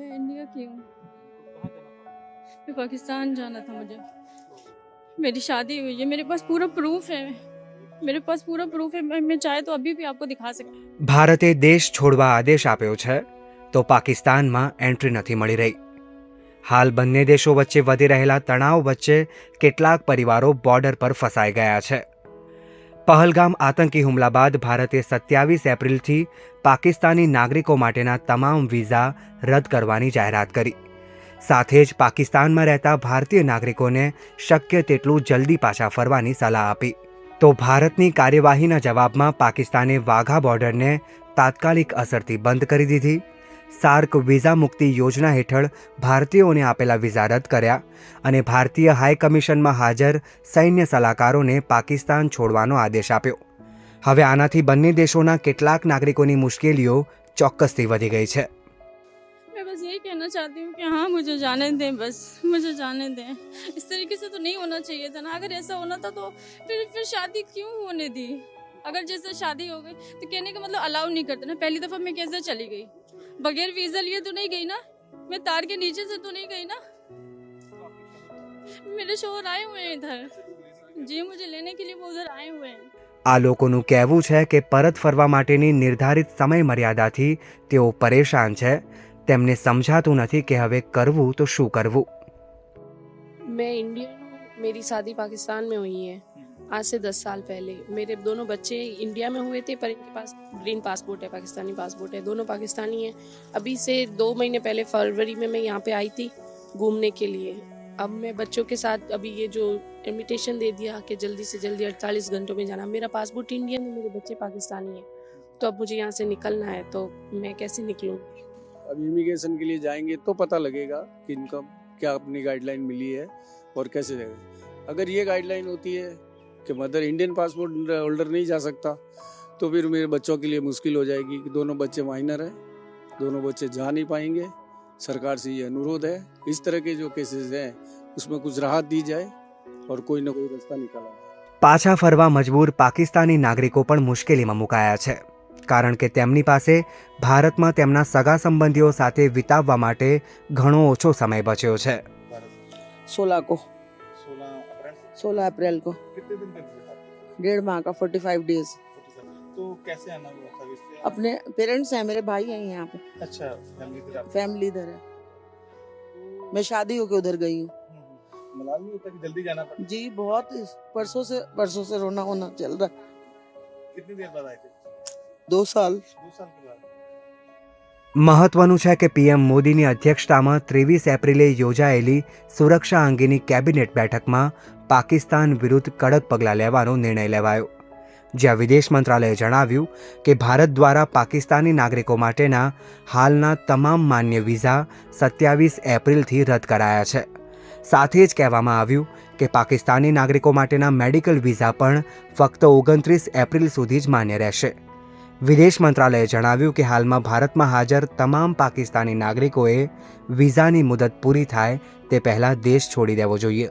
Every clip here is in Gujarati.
मैं इंडिया की हूँ। मैं पाकिस्तान जाना था मुझे। मेरी शादी हुई है, मेरे पास पूरा प्रूफ है। मैं चाहे तो अभी भी आपको दिखा सकती। ભારતે દેશ છોડવા આદેશ આપ્યો છે તો પાકિસ્તાનમાં એન્ટ્રી નથી મળી રહી. હાલ બંને દેશો વચ્ચે વધી રહેલા તણાવ વચ્ચે કેટલાક પરિવારો બોર્ડર પર ફસાઈ ગયા છે. પહલગામ આતંકી હુમલા બાદ ભારતે 27 એપ્રિલથી પાકિસ્તાની નાગરિકો માટેના તમામ વિઝા રદ કરવાની જાહેરાત કરી. સાથે જ પાકિસ્તાનમાં રહેતા ભારતીય નાગરિકોને શક્ય તેટલું જલ્દી પાછા ફરવાની સલાહ આપી. તો ભારતની કાર્યવાહીના જવાબમાં પાકિસ્તાને વાઘા બોર્ડરને તાત્કાલિક અસરથી બંધ કરી દીધી. સાર્ક વિઝા મુક્તિ યોજના હેઠળ ભારતીયોને આપેલા વિઝા રદ કર્યા અને ભારતીય હાઈ કમિશનમાં હાજર સૈન્ય સલાહકારોને પાકિસ્તાન છોડવાનો આદેશ આપ્યો. હવે આનાથી બંને દેશોના કેટલાક નાગરિકોની મુશ્કેલીઓ ચોક્કસથી વધી ગઈ છે. मैं बस यही कहना चाहती हूँ कि हाँ मुझे जाने दें, बस मुझे जाने दें। इस तरीके से तो नहीं होना चाहिए था ना। अगर ऐसा होना था तो फिर शादी क्यों होने दी? अगर जैसे शादी हो गई तो कहने का मतलब अलाउ नहीं करते ना। पहली दफ़ा मैं कैसे चली गई? बगैर वीज़ा लिए तो नहीं गई ना। मैं तार के नीचे से तो नहीं गई ना। मेरे शोहर आए हुए हैं इधर जी, मुझे लेने के लिए वो उधर आए हुए हैं. આ લોકોનું કહેવું છે કે પરત ફરવા માટેની નિર્ધારિત સમય મર્યાદાથી તેઓ પરેશાન છે. તેમને સમજાતું નથી કે હવે કરવું તો શું કરવું. मैं इंडियन हूँ, मेरी शादी पाकिस्तान में हुई है आज से 10 साल पहले. मेरे दोनों बच्चे इंडिया में हुए थे, पर इनके पास ग्रीन पासपोर्ट है, पाकिस्तानी पासपोर्ट है, दोनों पाकिस्तानी हैं. अभी से 2 महीने पहले फरवरी में मैं यहाँ पे आई थी घूमने के लिए. अब मैं बच्चों के साथ अभी ये जो इन्विटेशन दे दिया कि जल्दी से जल्दी 48 घंटों में जाना. मेरा पासपोर्ट इंडियन है, मेरे बच्चे पाकिस्तानी हैं, तो अब मुझे यहाँ से निकलना है, तो मैं कैसे निकलूँ? अब इमिग्रेशन के लिए जाएंगे तो पता लगेगा कि इनका क्या अपनी गाइडलाइन मिली है और कैसे जाएगा. अगर ये गाइडलाइन होती है कि मदर इंडियन पासपोर्ट होल्डर नहीं जा सकता, तो फिर मेरे बच्चों के लिए मुश्किल हो जाएगी कि दोनों बच्चे माइनर हैं, दोनों बच्चे जा नहीं पाएंगे. सरकार से ये अनुरोध है, इस तरह के जो केसेस हैं उसमें कुछ राहत दी जाए और कोई ना कोई रास्ता निकाला. પાછા ફરવા મજબૂર પાકિસ્તાની નાગરિકો પણ મુશ્કેલીમાં મુકાયા છે, કારણ કે તેમની પાસે ભારતમાં તેમના સગા સંબંધીઓ સાથે વિતાવવા માટે ઘણો ઓછો સમય બચ્યો છે. 16 को 16 अप्रैल को कितने दिन तक थे? 1.5 माह का 45 डेज. तो कैसे आना हुआ सर्विस से? अपने पेरेंट्स हैं, मेरे भाई हैं यहाँ पे, अच्छा, फैमिली फिर आप फैमिली इधर है. मैं शादी होके उधर गई हूँ मलाल नहीं होता कि जल्दी जाना पड़ा? जी. बहुत परसों से रोना होना चल रहा. कितनी देर बाद आए थे? 2 साल. 2 साल के बाद. મહત્વનું છે કે પીએમ મોદીની અધ્યક્ષતામાં 23 એપ્રિલે યોજાયેલી સુરક્ષા અંગેની કેબિનેટ બેઠકમાં પાકિસ્તાન વિરુદ્ધ કડક પગલાં લેવાનો નિર્ણય લેવાયો, જ્યાં વિદેશ મંત્રાલયે જણાવ્યું કે ભારત દ્વારા પાકિસ્તાની નાગરિકો માટેના હાલના તમામ માન્ય વિઝા 27 એપ્રિલથી રદ કરાયા છે. સાથે જ કહેવામાં આવ્યું કે પાકિસ્તાની નાગરિકો માટેના મેડિકલ વિઝા પણ ફક્ત 29 એપ્રિલ સુધી જ માન્ય રહેશે. વિદેશ મંત્રાલયે જણાવ્યું કે હાલમાં ભારતમાં હાજર તમામ પાકિસ્તાની નાગરિકોએ વિઝાની મુદત પૂરી થાય તે પહેલાં દેશ છોડી દેવો જોઈએ.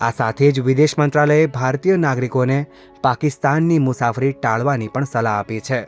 આ સાથે જ વિદેશ મંત્રાલયે ભારતીય નાગરિકોને પાકિસ્તાનની મુસાફરી ટાળવાની પણ સલાહ આપી છે.